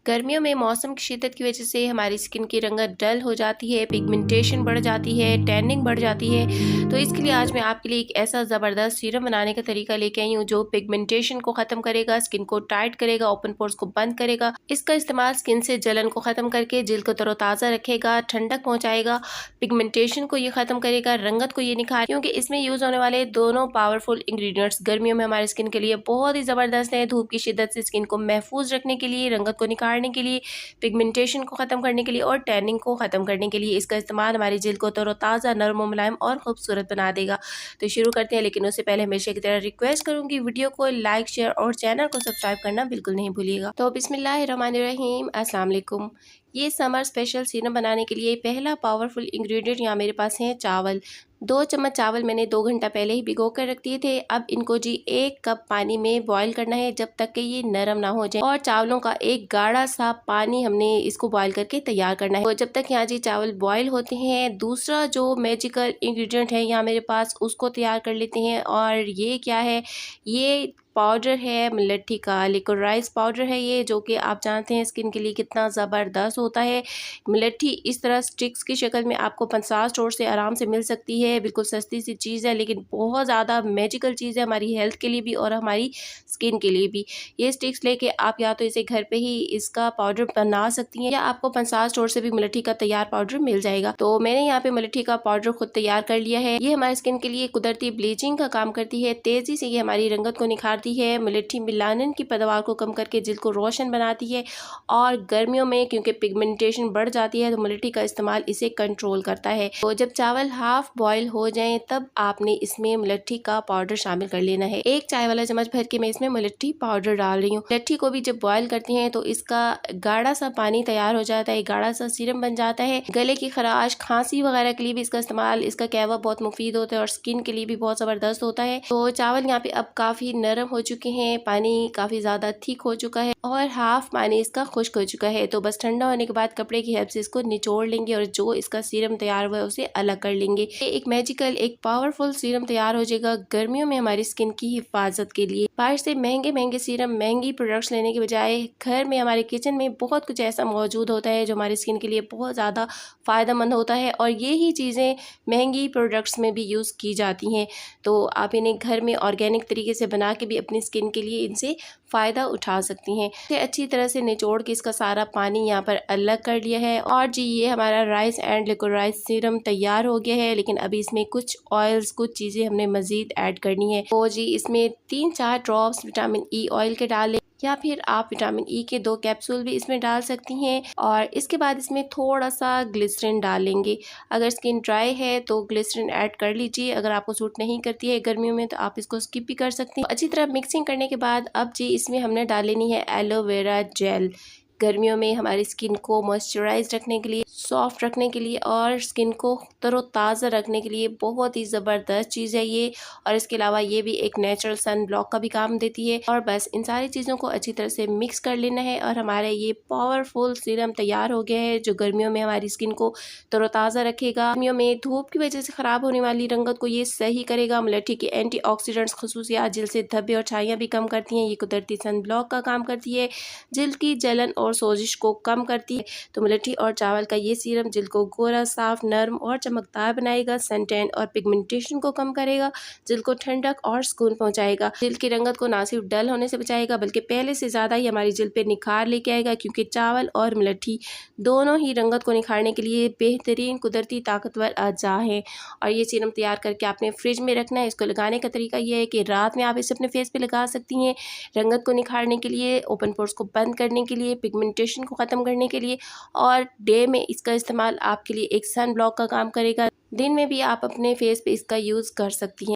गर्मियों में मौसम की शिद्दत की वजह से हमारी स्किन की रंगत डल हो जाती है, पिगमेंटेशन बढ़ जाती है, टैनिंग बढ़ जाती है। तो इसके लिए आज मैं आपके लिए एक ऐसा ज़बरदस्त सीरम बनाने का तरीका लेके आई हूँ जो पिगमेंटेशन को ख़त्म करेगा, स्किन को टाइट करेगा, ओपन पोर्स को बंद करेगा। इसका इस्तेमाल स्किन से जलन को ख़त्म करके जिल्द को तरोताज़ा रखेगा, ठंडक पहुँचाएगा, पिगमेंटेशन को ये ख़त्म करेगा, रंगत को ये निखार, क्योंकि इसमें यूज़ होने वाले दोनों पावरफुल इंग्रेडिएंट्स गर्मियों में हमारी स्किन के लिए बहुत ही ज़बरदस्त है। धूप की शिद्दत से स्किन को महफूज रखने के लिए, रंगत को निखारने के लिए, पिगमेंटेशन को ख़त्म करने के लिए और टैनिंग को ख़त्म करने के लिए इसका इस्तेमाल हमारी जिल्द को तरोताज़ा, नरम और मुलायम और खूबसूरत बना देगा। तो शुरू करते हैं, लेकिन उससे पहले हमेशा की तरह रिक्वेस्ट करूँगी वीडियो को लाइक, शेयर और चैनल को सब्सक्राइब करना बिल्कुल नहीं भूलिएगा। तो बिस्मिल्लाहिर्रहमानिर्रहीम, अस्सलाम वालेकुम। ये समर स्पेशल सीरम बनाने के लिए पहला पावरफुल इंग्रेडिएंट यहाँ मेरे पास है चावल। 2 चम्मच चावल मैंने 2 घंटा पहले ही भिगो कर रख दिए थे। अब इनको जी 1 कप पानी में बॉईल करना है जब तक कि ये नरम ना हो जाए, और चावलों का एक गाढ़ा सा पानी हमने इसको बॉईल करके तैयार करना है। तो जब तक यहाँ जी चावल बॉईल होते हैं, दूसरा जो मैजिकल इंग्रेडिएंट है यहाँ मेरे पास, उसको तैयार कर लेते हैं। और ये क्या है? ये पाउडर है मुलट्ठी का, लिकोराइज पाउडर है ये, जो कि आप जानते हैं स्किन के लिए कितना ज़बरदस्त होता है। मुलट्ठी इस तरह स्टिक्स की शक्ल में आपको 50 स्टोर से आराम से मिल सकती है। बिल्कुल सस्ती सी चीज़ है, लेकिन बहुत ज़्यादा मैजिकल चीज़ है हमारी हेल्थ के लिए भी और हमारी स्किन के लिए भी। ये स्टिक्स लेके आप या तो इसे घर पे ही इसका पाउडर बना सकती हैं, या आपको 50 स्टोर से भी मुलट्ठी का तैयार पाउडर मिल जाएगा। तो मैंने यहाँ पे मुलट्ठी का पाउडर खुद तैयार कर लिया है। ये हमारी स्किन के लिए कुदरती ब्लीचिंग का काम करती है, तेज़ी से ये हमारी रंगत को निखारती है। मुलट्ठी मेलानिन की पैदावार को कम करके जिल्द को रोशन बनाती है, और गर्मियों में क्योंकि पिगमेंटेशन बढ़ जाती है तो मुलट्ठी का इस्तेमाल इसे कंट्रोल करता है। तो जब चावल हाफ बॉईल हो जाएं तब आपने इसमें मुलट्ठी का पाउडर शामिल कर लेना है। 1 चाय वाला चम्मच भर के मैं इसमें मुलट्ठी पाउडर डाल रही हूँ। मुलट्ठी को भी जब बॉईल करते हैं तो इसका गाढ़ा सा पानी तैयार हो जाता है, गाढ़ा सा सीरम बन जाता है। गले की खराश, खांसी वगैरह के लिए भी इसका इस्तेमाल, इसका कहवा बहुत मुफीद होता है और स्किन के लिए भी बहुत ज़बरदस्त होता है। तो चावल यहाँ पे अब काफ़ी नरम हो चुके हैं, पानी काफ़ी ज़्यादा थिक हो चुका है और हाफ पानी इसका खुश्क हो चुका है। तो बस ठंडा होने के बाद कपड़े की हेल्प से इसको निचोड़ लेंगे और जो इसका सीरम तैयार हुआ है उसे अलग कर लेंगे। ये एक मैजिकल, एक पावरफुल सीरम तैयार हो जाएगा गर्मियों में हमारी स्किन की हिफाजत के लिए। बाहर से महंगे महंगे सीरम, महंगी प्रोडक्ट्स लेने के बजाय घर में, हमारे किचन में बहुत कुछ ऐसा मौजूद होता है जो हमारी स्किन के लिए बहुत ज़्यादा फ़ायदेमंद होता है, और ये ही चीज़ें महंगी प्रोडक्ट्स में भी यूज़ की जाती हैं। तो आप इन्हें घर में ऑर्गेनिक तरीके से बना के भी अपनी स्किन के लिए इनसे फ़ायदा उठा सकती हैं। इसे अच्छी तरह से निचोड़ के इसका सारा पानी यहाँ पर अलग कर लिया है, और जी ये हमारा राइस एंड लिकोराइज सीरम तैयार हो गया है। लेकिन अभी इसमें कुछ ऑयल्स, कुछ चीज़ें हमने मज़ीद ऐड करनी है। तो जी इसमें 3-4 ड्रॉप्स विटामिन ई ऑयल के डालें, या फिर आप विटामिन ई के 2 कैप्सूल भी इसमें डाल सकती हैं। और इसके बाद इसमें थोड़ा सा ग्लिसरीन डालेंगे। अगर स्किन ड्राई है तो ग्लिसरीन ऐड कर लीजिए, अगर आपको सूट नहीं करती है गर्मियों में तो आप इसको स्किप भी कर सकती हैं। अच्छी तरह मिक्सिंग करने के बाद अब जी इसमें हमने डालेनी है एलोवेरा जेल। गर्मियों में हमारी स्किन को मॉइस्चराइज रखने के लिए, सॉफ्ट रखने के लिए और स्किन को तरोताज़ा रखने के लिए बहुत ही ज़बरदस्त चीज़ है ये। और इसके अलावा ये भी एक नेचुरल सन ब्लॉक का भी काम देती है। और बस इन सारी चीज़ों को अच्छी तरह से मिक्स कर लेना है, और हमारा ये पावरफुल सीरम तैयार हो गया है जो गर्मियों में हमारी स्किन को तरोताज़ा रखेगा। गर्मियों में धूप की वजह से ख़राब होने वाली रंगत को ये सही करेगा। मुलट्ठी के एंटीऑक्सीडेंट्स खसूसियात जिल्द से धब्बे और छाइयाँ भी कम करती हैं। ये कुदरती सन ब्लॉक का काम करती है, जिल्द की जलन और सोजिश को कम करती है। तो मुलट्ठी और चावल का ये सीरम जिल्द को गोरा, साफ, नरम और चमकदार बनाएगा, सन टैन और पिगमेंटेशन को कम करेगा, जिल्द को ठंडक और सुकून पहुंचाएगा, जिल्द की रंगत को ना सिर्फ डल होने से बचाएगा बल्कि पहले से ज़्यादा ही हमारी जिल्द पे निखार लेके आएगा, क्योंकि चावल और मुलट्ठी दोनों ही रंगत को निखारने के लिए बेहतरीन कुदरती ताकतवर अज्जा हैं। और ये सीरम तैयार करके आपने फ्रिज में रखना है। इसको लगाने का तरीका ये है कि रात में आप इसे अपने फेस पे लगा सकती हैं, रंगत को निखारने के लिए, ओपन पोर्स को बंद करने के लिए, पिगमेंटेशन को ख़त्म करने के लिए, और डे में इसका इस्तेमाल आपके लिए एक सन ब्लॉक का काम करेगा। दिन में भी आप अपने फेस पे इसका यूज़ कर सकती हैं।